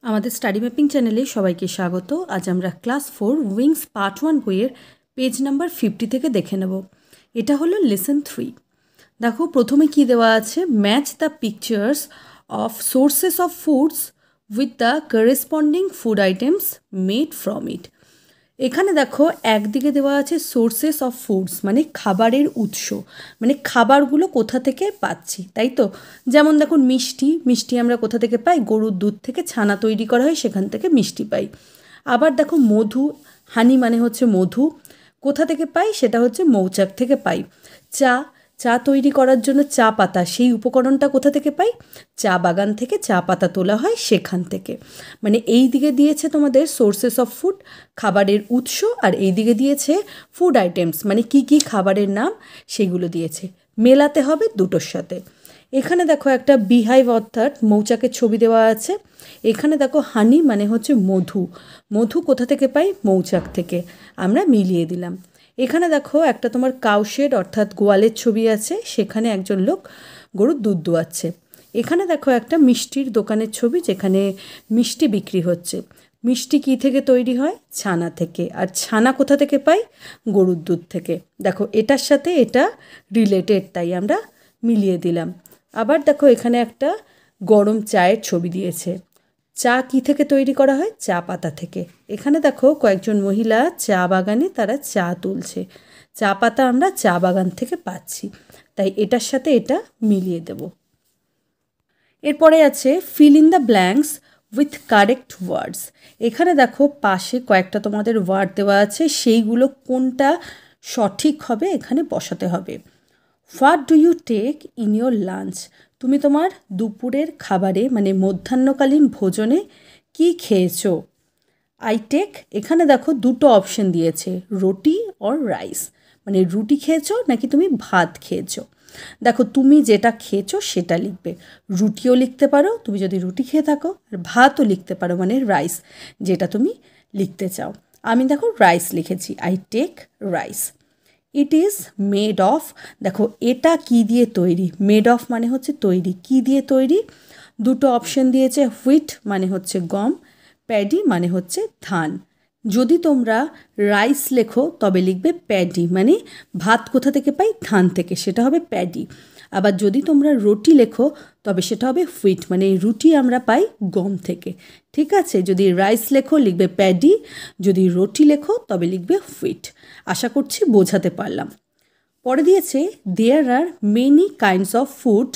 আমাদের study mapping চ্যানেলে সবাইকে স্বাগত। আজ আমরা ক্লাস 4 উইংস পার্ট 1 বইয়ের পেজ নাম্বার 50 থেকে দেখে নেব। এটা হলো লেসন 3। দেখো প্রথমে কি দেওয়া আছে, match the pictures of sources of foods with the corresponding food items made from it. এখানে দেখো একদিকে দেওয়া আছে সোর্সেস অফ ফুডস মানে খাবারের উৎস, মানে খাবারগুলো কোথা থেকে পাচ্ছি, তাই তো। যেমন দেখুন মিষ্টি, মিষ্টি আমরা কোথা থেকে পাই, গরুর দুধ থেকে ছানা তৈরি করা হয়, সেখান থেকে মিষ্টি পাই। আবার দেখো মধু, হানি মানে হচ্ছে মধু, কোথা থেকে পাই, সেটা হচ্ছে মৌচাক থেকে পাই। চা, চা তৈরি করার জন্য চা পাতা, সেই উপকরণটা কোথা থেকে পাই, চা বাগান থেকে চা পাতা তোলা হয় সেখান থেকে। মানে এই দিকে দিয়েছে তোমাদের সোর্সেস অফ ফুড, খাবারের উৎস, আর এই দিকে দিয়েছে ফুড আইটেমস মানে কি কি খাবারের নাম সেগুলো দিয়েছে। মেলাতে হবে দুটোর সাথে। এখানে দেখো একটা বিহাইভ অর্থাৎ মৌচাকের ছবি দেওয়া আছে। এখানে দেখো হানি মানে হচ্ছে মধু, মধু কোথা থেকে পাই, মৌচাক থেকে, আমরা মিলিয়ে দিলাম। এখানে দেখো একটা তোমার কাউশেড অর্থাৎ গোয়ালের ছবি আছে, সেখানে একজন লোক গরুর দুধ দোয়াচ্ছে। এখানে দেখো একটা মিষ্টির দোকানের ছবি, যেখানে মিষ্টি বিক্রি হচ্ছে। মিষ্টি কী থেকে তৈরি হয়, ছানা থেকে, আর ছানা কোথা থেকে পাই, গরুর দুধ থেকে। দেখো এটার সাথে এটা রিলেটেড, তাই আমরা মিলিয়ে দিলাম। আবার দেখো এখানে একটা গরম চায়ের ছবি দিয়েছে। চা কী থেকে তৈরি করা হয়, চা পাতা থেকে। এখানে দেখো কয়েকজন মহিলা চা বাগানে তারা চা তুলছে, চা পাতা আমরা চা বাগান থেকে পাচ্ছি, তাই এটার সাথে এটা মিলিয়ে দেব। এরপরে আছে feel in the blanks with correct words. এখানে দেখো পাশে কয়েকটা তোমাদের ওয়ার্ড দেওয়া আছে, সেইগুলো কোনটা সঠিক হবে এখানে বসাতে হবে। What do you take in your lunch, তুমি তোমার দুপুরের খাবারে মানে মধ্যাহ্নকালীন ভোজনে কি খেয়েছো। আই টেক, এখানে দেখো দুটো অপশন দিয়েছে, রুটি অর রাইস, মানে রুটি খেয়েছো নাকি তুমি ভাত খেয়েছো। দেখো তুমি যেটা খেয়েছো সেটা লিখবে, রুটিও লিখতে পারো তুমি যদি রুটি খেয়ে থাকো, আর ভাতও লিখতে পারো মানে রাইস, যেটা তুমি লিখতে চাও। আমি দেখো রাইস লিখেছি, I take rice. It is made of, দেখো এটা কি দিয়ে তৈরি, মেড অফ মানে হচ্ছে তৈরি, কি দিয়ে তৈরি, দুটো অপশন দিয়েছে, হুইট মানে হচ্ছে গম, প্যাডি মানে হচ্ছে ধান। যদি তোমরা রাইস লেখো তবে লিখবে প্যাডি, মানে ভাত কোথা থেকে পাই, ধান থেকে, সেটা হবে প্যাডি। আবার যদি তোমরা রুটি লেখো তবে সেটা হবে হুইট, মানে রুটি আমরা পাই গম থেকে। ঠিক আছে, যদি রাইস লেখো লিখবে প্যাডি, যদি রুটি লেখো তবে লিখবে হুইট। আশা করছি বোঝাতে পারলাম। পরে দিয়েছে there are many kinds of food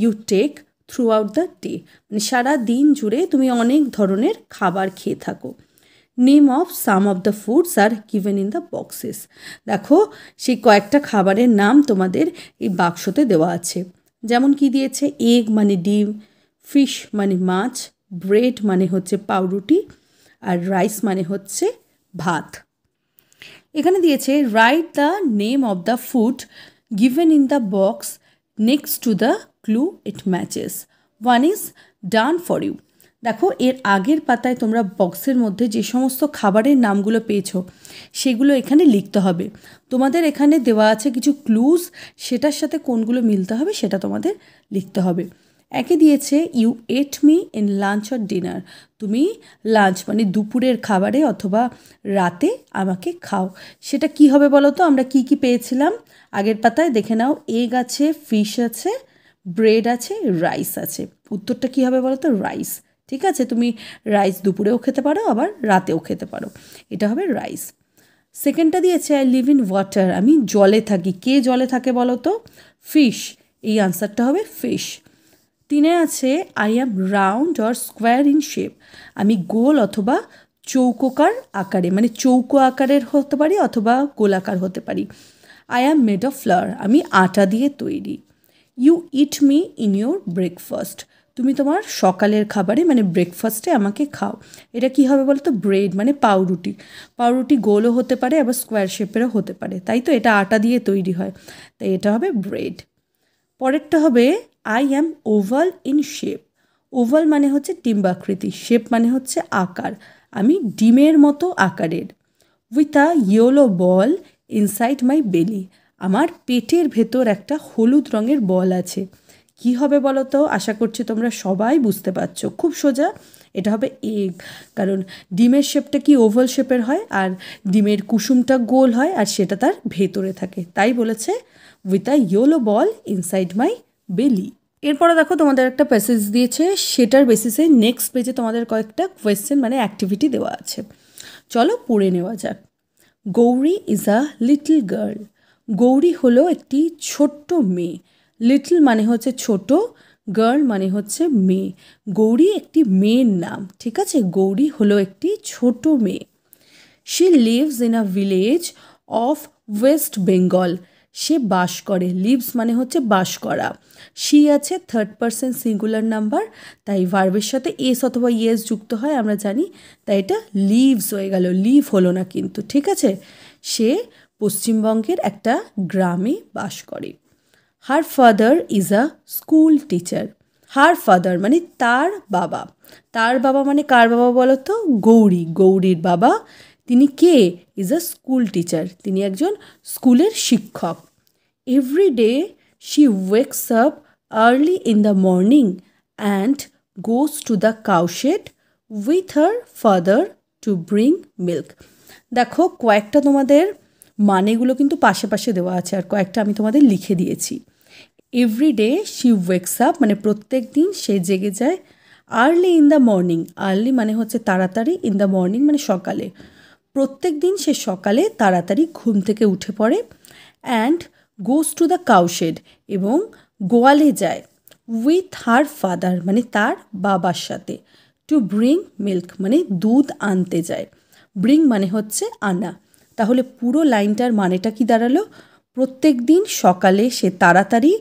you take throughout the day, মানে সারা দিন জুড়ে তুমি অনেক ধরনের খাবার খেয়ে থাকো। Name of some of the foods are given in the boxes, দেখো সেই কয়েকটা খাবারের নাম তোমাদের এই বাক্সতে দেওয়া আছে। যেমন কি দিয়েছে, এগ মানে ডিম, ফিশ মানে মাছ, ব্রেড মানে হচ্ছে পাউরুটি, আর রাইস মানে হচ্ছে ভাত। এখানে দিয়েছে write the name of the food given in the box next to the clue it matches, one is done for you. দেখো এর আগের পাতায় তোমরা বক্সের মধ্যে যে সমস্ত খাবারের নামগুলো পেয়েছো সেগুলো এখানে লিখতে হবে। তোমাদের এখানে দেওয়া আছে কিছু ক্লুজ, সেটার সাথে কোনগুলো মিলতে হবে সেটা তোমাদের লিখতে হবে। একে দিয়েছে you eat me in lunch or dinner, তুমি লাঞ্চ মানে দুপুরের খাবারে অথবা রাতে আমাকে খাও। সেটা কি হবে বলো তো, আমরা কি কি পেয়েছিলাম আগের পাতায় দেখে নাও, এগ আছে, ফিশ আছে, ব্রেড আছে, রাইস আছে। উত্তরটা কি হবে বলো তো, রাইস। ঠিক আছে, তুমি রাইস দুপুরেও খেতে পারো আবার রাতেও খেতে পারো, এটা হবে রাইস। সেকেন্ডটা দিয়েছে আই লিভ ইন ওয়াটার, আমি জলে থাকি। কে জলে থাকে বলো তো, ফিশ, এই আনসারটা হবে ফিশ। তিনে আছে I am round or square in shape, আমি গোল অথবা চৌকোকার আকারে, মানে চৌকো আকারের হতে পারি অথবা গোলাকার হতে পারি। I am made of flour, আমি আটা দিয়ে তৈরি। You eat me in your breakfast, তুমি তোমার সকালের খাবারে মানে ব্রেকফাস্টে আমাকে খাও। এটা কি হবে বলো তো, ব্রেড মানে পাউরুটি। পাউরুটি গোলও হতে পারে আবার স্কোয়ার শেপেরও হতে পারে, তাই তো, এটা আটা দিয়ে তৈরি হয়, তাই এটা হবে ব্রেড। পরেরটা হবে I am oval in shape, oval মানে হচ্ছে ডিম্বাকৃতি, শেপ মানে হচ্ছে আকার, আমি ডিমের মতো আকারের। With a yellow ball inside my বেলি, আমার পেটের ভেতর একটা হলুদ রঙের বল আছে। কি হবে বলো তো, আশা করছি তোমরা সবাই বুঝতে পারছো, খুব সোজা, এটা হবে এগ, কারণ ডিমের শেপটা কি ওভাল শেপের হয়, আর ডিমের কুসুমটা গোল হয়, আর সেটা তার ভেতরে থাকে, তাই বলেছে with a yellow ball inside my বেলি। এরপরে দেখো তোমাদের একটা প্যাসেজ দিয়েছে, সেটার বেসিসে নেক্সট পেজে তোমাদের কয়েকটা কোয়েশ্চেন মানে অ্যাক্টিভিটি দেওয়া আছে। চলো পড়ে নেওয়া যাক। Gauri is a little girl. Gauri হলো একটি ছোট্ট মেয়ে। লিটল মানে হচ্ছে ছোট, গার্ল মানে হচ্ছে মেয়ে। গৌরী একটি মেয়ের নাম, ঠিক আছে? গৌরী হলো একটি ছোট মেয়ে। She lives in a village of West Bengal. সে বাস করে, লিভস মানে হচ্ছে বাস করা। শি আছে থার্ড পারসন সিঙ্গুলার নাম্বার, তাই ভার্বের সাথে এস অথবা ইয়েস যুক্ত হয় আমরা জানি, তাই এটা লিভস হয়ে গেল, লিভ হলো না কিন্তু, ঠিক আছে? সে পশ্চিমবঙ্গের একটা গ্রামে বাস করে। হার father is a school teacher. Her father মানে তার বাবা। তার বাবা মানে কার বাবা বলো তো? গৌরী, গৌরীর বাবা। তিনি কে? ইজ আ স্কুল টিচার, তিনি একজন স্কুলের শিক্ষক। Every day she wakes up early in the morning and goes to the কাউশেড with her father to bring milk. দেখো কয়েকটা তোমাদের মানেগুলো কিন্তু পাশে পাশে দেওয়া আছে, আর কয়েকটা আমি তোমাদের লিখে দিয়েছি। Every day she wakes up মানে প্রত্যেক দিন সে জেগে যায়। Early in the morning, early মানে হচ্ছে তাড়াতাড়ি, ইন দ্য মর্নিং মানে সকালে। প্রত্যেক দিন সে সকালে তাড়াতাড়ি ঘুম থেকে উঠে পড়ে। অ্যান্ড গোজ টু দ্য কাউশেড এবং গোয়ালে যায়। উইথ হার ফাদার মানে তার বাবার সাথে। টু ব্রিং মিল্ক মানে দুধ আনতে যায়। ব্রিং মানে হচ্ছে আনা। তাহলে পুরো লাইনটার মানেটা কি দাঁড়ালো? প্রত্যেক দিন সকালে সে তাড়াতাড়ি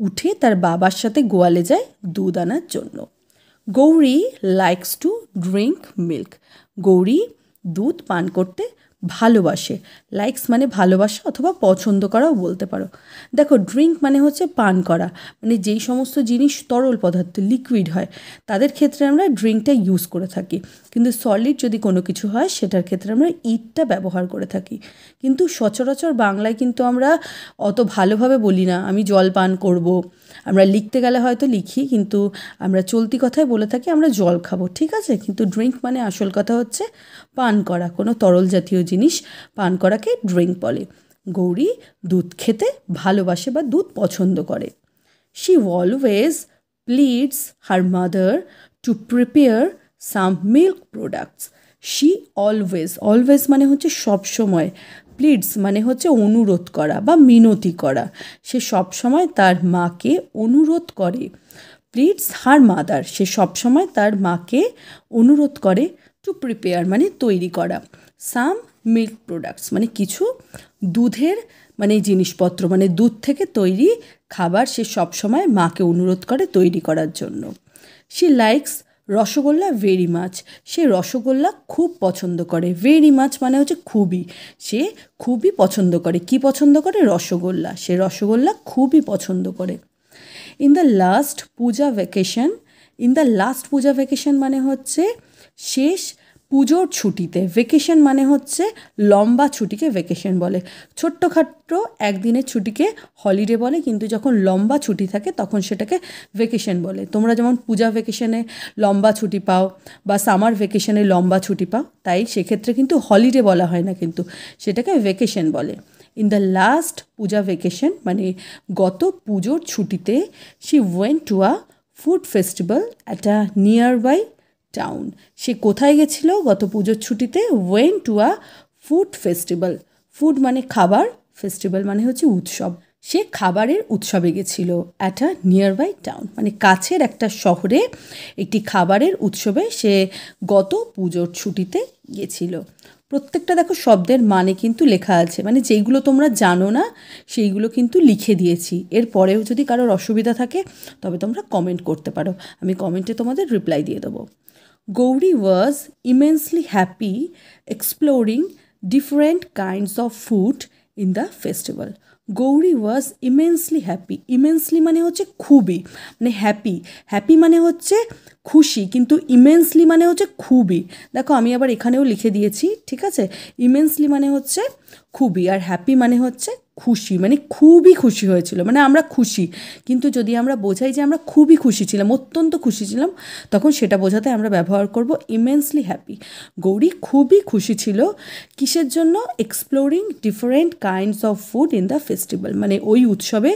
উঠে তার বাবার সাথে গোয়ালে যায় দুধ আনার জন্য। Gauri likes to drink milk. Gauri দুধ পান করতে ভালোবাসে। লাইকস মানে ভালোবাসা অথবা পছন্দ করাও বলতে পারো। দেখো ড্রিঙ্ক মানে হচ্ছে পান করা, মানে যেই সমস্ত জিনিস তরল পদার্থ লিকুইড হয় তাদের ক্ষেত্রে আমরা ড্রিঙ্কটা ইউজ করে থাকি, কিন্তু সলিড যদি কোনো কিছু হয় সেটার ক্ষেত্রে আমরা ইটটা ব্যবহার করে থাকি। কিন্তু সচরাচর বাংলায় কিন্তু আমরা অত ভালোভাবে বলি না আমি জল পান করব। আমরা লিখতে গেলে হয়তো লিখি, কিন্তু আমরা চলতি কথায় বলে থাকি আমরা জল খাবো, ঠিক আছে? কিন্তু ড্রিঙ্ক মানে আসল কথা হচ্ছে পান করা, কোনো তরল জাতীয় জিনিস পান করাকে ড্রিঙ্ক বলে। গৌরী দুধ খেতে ভালোবাসে বা দুধ পছন্দ করে। She always pleads her mother to prepare some milk products. She always, always মানে হচ্ছে সবসময়, প্লিডস মানে হচ্ছে অনুরোধ করা বা মিনতি করা। সে সবসময় তার মাকে অনুরোধ করে। প্লিডস হার মাদার, সে সবসময় তার মাকে অনুরোধ করে। টু প্রিপেয়ার মানে তৈরি করা। সাম মিল্ক প্রোডাক্টস মানে কিছু দুধের মানে জিনিসপত্র, মানে দুধ থেকে তৈরি খাবার সে সবসময় মাকে অনুরোধ করে তৈরি করার জন্য। She likes rasgulla very much. সে রসগোল্লা খুব পছন্দ করে। ভেরি মাচ মানে হচ্ছে খুবই, সে খুবই পছন্দ করে। কি পছন্দ করে? রসগোল্লা। সে রসগোল্লা খুবই পছন্দ করে। In the last Puja vacation, in the last Puja vacation মানে হচ্ছে শেষ পুজোর ছুটিতে। ভ্যাকেশন মানে হচ্ছে লম্বা ছুটিকে ভ্যাকেশন বলে। ছোট্টখাট্ট একদিনের ছুটিকে হলিডে বলে, কিন্তু যখন লম্বা ছুটি থাকে তখন সেটাকে ভ্যাকেশন বলে। তোমরা যেমন পূজা ভ্যাকেশনে লম্বা ছুটি পাও বা সামার ভ্যাকেশনে লম্বা ছুটি পাও, তাই সেক্ষেত্রে কিন্তু হলিডে বলা হয় না, কিন্তু সেটাকে ভ্যাকেশন বলে। In the last Puja vacation মানে গত পুজোর ছুটিতে she went to a food festival at a nearby town. সে কোথায় গেছিল গত পুজোর ছুটিতে? Went to a food festival. Food মানে খাবার, ফেস্টিভ্যাল মানে হচ্ছে উৎসব। সে খাবারের উৎসবে গেছিল। At a nearby town মানে কাছের একটা শহরে একটি খাবারের উৎসবে সে গত পুজোর ছুটিতে গেছিল। প্রত্যেকটা দেখো শব্দের মানে কিন্তু লেখা আছে, মানে যেইগুলো তোমরা জানো না সেইগুলো কিন্তু লিখে দিয়েছি। এর পরেও যদি কারোর অসুবিধা থাকে তবে তোমরা কমেন্ট করতে পারো, আমি কমেন্টে তোমাদের রিপ্লাই দিয়ে দেবো। Gauri was immensely happy exploring different kinds of food in the festival. Gouri was immensely happy. Immensely মানে হচ্ছে খুবই, মানে হ্যাপি, হ্যাপি মানে হচ্ছে খুশি, কিন্তু ইমেন্সলি মানে হচ্ছে খুবই। দেখো আমি আবার এখানেও লিখে দিয়েছি, ঠিক আছে? ইমেন্সলি মানে হচ্ছে খুবই, আর হ্যাপি মানে হচ্ছে খুশি মানে খুবই খুশি হয়েছিল, মানে আমরা খুশি, কিন্তু যদি আমরা বোঝাই যে আমরা খুবই খুশি ছিলাম, অত্যন্ত খুশি ছিলাম, তখন সেটা বোঝাতে আমরা ব্যবহার করব ইমেন্সলি হ্যাপি। গৌরী খুবই খুশি ছিল কিসের জন্য? Exploring different kinds of food in the festival, মানে ওই উৎসবে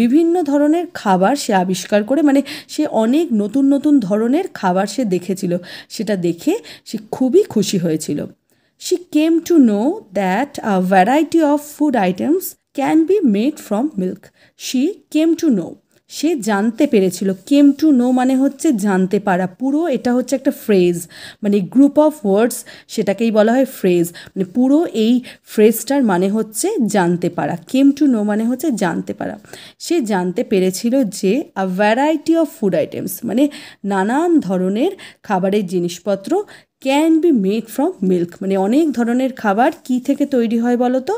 বিভিন্ন ধরনের খাবার সে আবিষ্কার করে, মানে সে অনেক নতুন নতুন ধরনের খাবার সে দেখেছিল, সেটা দেখে সে খুবই খুশি হয়েছিল। She came to know that a variety of food items can be made from milk. She came to know. সে জানতে পেরেছিল। কেম টু নো মানে হচ্ছে জানতে পারা, পুরো এটা হচ্ছে একটা ফ্রেজ, মানে গ্রুপ অফ ওয়ার্ডস, সেটাকেই বলা হয় ফ্রেজ, মানে পুরো এই ফ্রেজটার মানে হচ্ছে জানতে পারা। কেম টু নো মানে হচ্ছে জানতে পারা। সে জানতে পেরেছিল যে আ ভ্যারাইটি অফ ফুড আইটেমস, মানে নানান ধরনের খাবারের জিনিসপত্র, can be made from milk, মানে অনেক ধরনের খাবার কি থেকে তৈরি হয় বলো তো?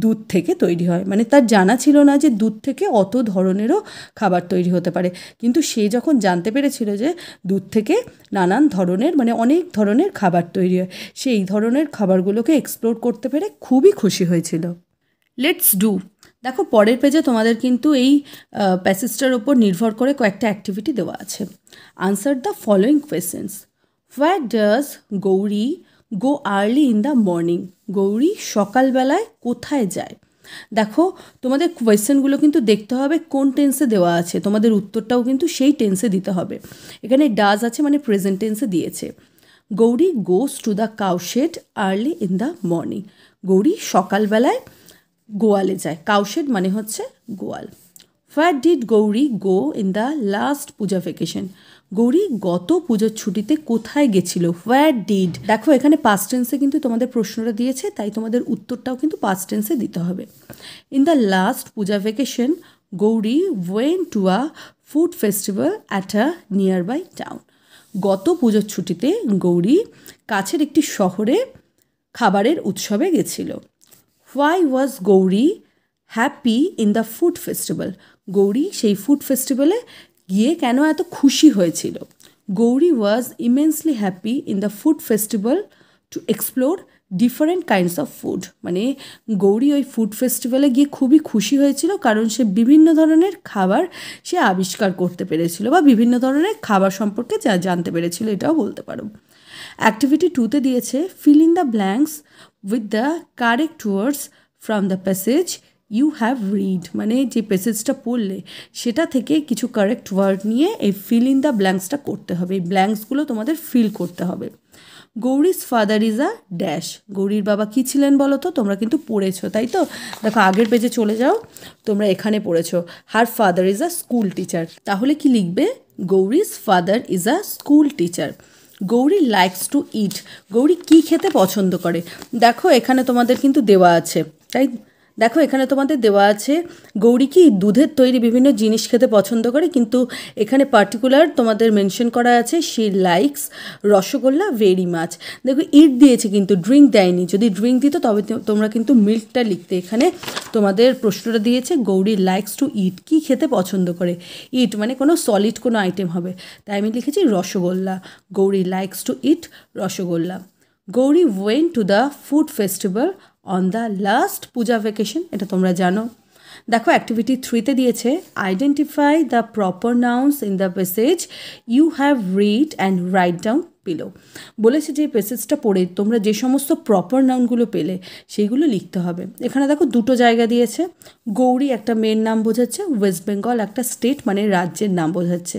দুধ থেকে তৈরি হয়। মানে তার জানা ছিল না যে দুধ থেকে অত ধরনেরও খাবার তৈরি হতে পারে, কিন্তু সে যখন জানতে পেরেছিল যে দুধ থেকে নানান ধরনের, মানে অনেক ধরনের খাবার তৈরি হয়, সে এই ধরনের খাবারগুলোকে এক্সপ্লোর করতে পেরে খুবই খুশি হয়েছিল। Let's do. দেখো পরের পেজে তোমাদের কিন্তু এই প্যাসেজটার ওপর নির্ভর করে কয়েকটা অ্যাক্টিভিটি দেওয়া আছে। Answer the following questions. Where does Gouri go early in the morning? Gouri সকালবেলায় কোথায় যায়? দেখো তোমাদের কোয়েশ্চেনগুলো কিন্তু দেখতে হবে কোন টেন্সে দেওয়া আছে, তোমাদের উত্তরটাও কিন্তু সেই টেন্সে দিতে হবে। এখানে ডাজ আছে মানে প্রেজেন্ট টেন্সে দিয়েছে। Gouri goes to the cowshed early in the morning. Gouri সকালবেলায় গোয়ালে যায়। কাউশেড মানে হচ্ছে গোয়াল। Where did Gouri go in the last Puja vacation? Gouri গত পুজোর ছুটিতে কোথায় গেছিল? Where did, দেখো এখানে পাস্ট টেন্সে কিন্তু তোমাদের প্রশ্নটা দিয়েছে, তাই তোমাদের উত্তরটাও কিন্তু পাস্ট টেন্সে দিতে হবে। In the last Puja vacation Gouri went to a food festival at a nearby town. গত পুজোর ছুটিতে গৌরী কাছের একটি শহরে খাবারের উৎসবে গেছিল। Why was Gauri happy in the food festival? Gauri সেই ফুড ফেস্টিভ্যালে গিয়ে কেন এত খুশি হয়েছিল? Gauri was immensely happy in the food festival to explore different kinds of food, মানে গৌরী ওই ফুড ফেস্টিভ্যালে গিয়ে খুবই খুশি হয়েছিল কারণ সে বিভিন্ন ধরনের খাবার সে আবিষ্কার করতে পেরেছিল, বা বিভিন্ন ধরনের খাবার সম্পর্কে যা জানতে পেরেছিল, এটাও বলতে পারো। অ্যাক্টিভিটি 2তে দিয়েছে fill in the blanks with the correct words from the passage you have read, মানে যে প্যাসেজটা পড়লে সেটা থেকে কিছু কারেক্ট ওয়ার্ড নিয়ে এই ফিল ইন দ্য ব্ল্যাঙ্কসটা করতে হবে। এই ব্ল্যাঙ্কসগুলো তোমাদের ফিল করতে হবে। গৌরীস ফাদার ইজ আ ড্যাশ। গৌরীর বাবা কী ছিলেন বলো তো? তোমরা কিন্তু পড়েছো, তাই তো? দেখো আগের পেজে চলে যাও, তোমরা এখানে পড়েছো her father is a school teacher. তাহলে কি লিখবে? Gauri's father is a school teacher. Gauri likes to eat. Gauri কী খেতে পছন্দ করে? দেখো এখানে তোমাদের কিন্তু দেওয়া আছে, তাই দেখো এখানে তোমাদের দেওয়া আছে গৌরী কি দুধের তৈরি বিভিন্ন জিনিস খেতে পছন্দ করে, কিন্তু এখানে পার্টিকুলার তোমাদের মেনশন করা আছে she likes rasgulla very much. দেখো ইট দিয়েছে কিন্তু ড্রিঙ্ক দেয়নি, যদি ড্রিঙ্ক দিত তবে তোমরা কিন্তু মিল্কটা লিখতে। এখানে তোমাদের প্রশ্নটা দিয়েছে গৌরী লাইকস টু ইট, কী খেতে পছন্দ করে? ইট মানে কোনো সলিড কোনো আইটেম হবে, তাই আমি লিখেছি rasgulla. Gouri likes to eat rasgulla. Gouri went to the food festival on the last Puja vacation, এটা তোমরা জানো। দেখো অ্যাক্টিভিটি 3তে দিয়েছে identify the proper nouns in the passage you have read and write down below. বলেছে যে প্যাসেজটা পড়ে তোমরা যে সমস্ত প্রপার নাউনগুলো পেলে সেইগুলো লিখতে হবে। এখানে দেখো দুটো জায়গা দিয়েছে। গৌরী একটা মেয়ের নাম বোঝাচ্ছে, ওয়েস্ট বেঙ্গল একটা স্টেট মানে রাজ্যের নাম বোঝাচ্ছে।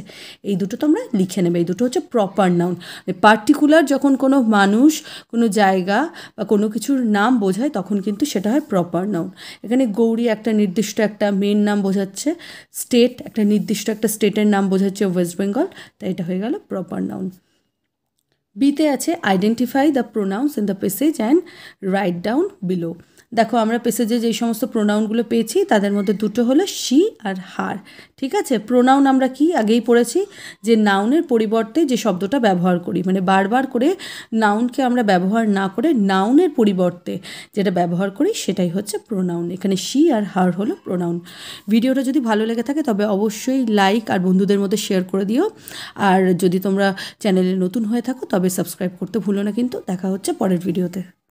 এই দুটো তোমরা লিখে নেবে, এই দুটো হচ্ছে প্রপার নাউন। পার্টিকুলার যখন কোনো মানুষ, কোনো জায়গা বা কোনো কিছুর নাম বোঝায় তখন কিন্তু সেটা হয় প্রপার নাউন। এখানে গৌরী একটা নির্দিষ্ট একটা মেয়ের নাম বোঝাচ্ছে, স্টেট একটা নির্দিষ্ট একটা স্টেটের নাম বোঝাচ্ছে ওয়েস্ট বেঙ্গল, তাই এটা হয়ে গেল প্রপার নাউন। বিতে আছে identify the pronounce in the passage and write down below. দেখো আমরা প্যাসেজে যেই সমস্ত প্রোনাউনগুলো পেয়েছি তাদের মধ্যে দুটো হলো শি আর হার। ঠিক আছে, প্রোনাউন আমরা কি আগেই পড়েছি যে নাউনের পরিবর্তে যে শব্দটা ব্যবহার করি, মানে বারবার করে নাউনকে আমরা ব্যবহার না করে নাউনের পরিবর্তে যেটা ব্যবহার করি সেটাই হচ্ছে প্রোনাউন। এখানে শি আর হার হলো প্রোনাউন। ভিডিওটা যদি ভালো লেগে থাকে তবে অবশ্যই লাইক আর বন্ধুদের মধ্যে শেয়ার করে দিও। আর যদি তোমরা চ্যানেলে নতুন হয়ে থাকো তবে সাবস্ক্রাইব করতে ভুলো না কিন্তু। দেখা হচ্ছে পরের ভিডিওতে।